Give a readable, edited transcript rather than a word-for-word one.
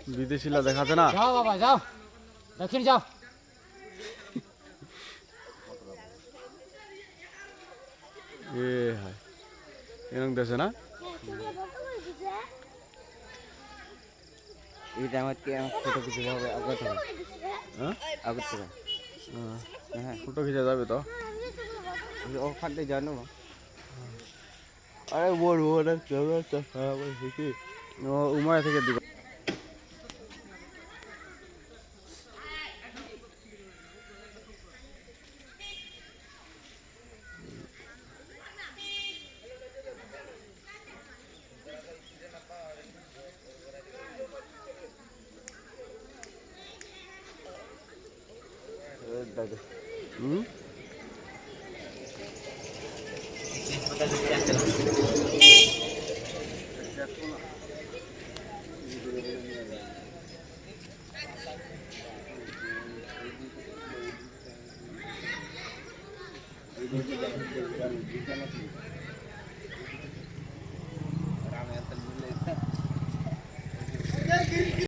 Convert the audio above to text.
বিদেশিলা দেখাতে না। যাও বাবা যাও, দক্ষিণ যাও। এ হায় এরকম দেশে না এই টাইমত কি ফটো কিছু হবে আগত হবে হ্যাঁ আগত থেকে হ্যাঁ ফটো খিচা যাবে তো ওখান থেকে জানো আরে বলবো না ক্যামেরাটা খারাপ হয়েছে কি ও উমায় থেকে দিব দাদা হুম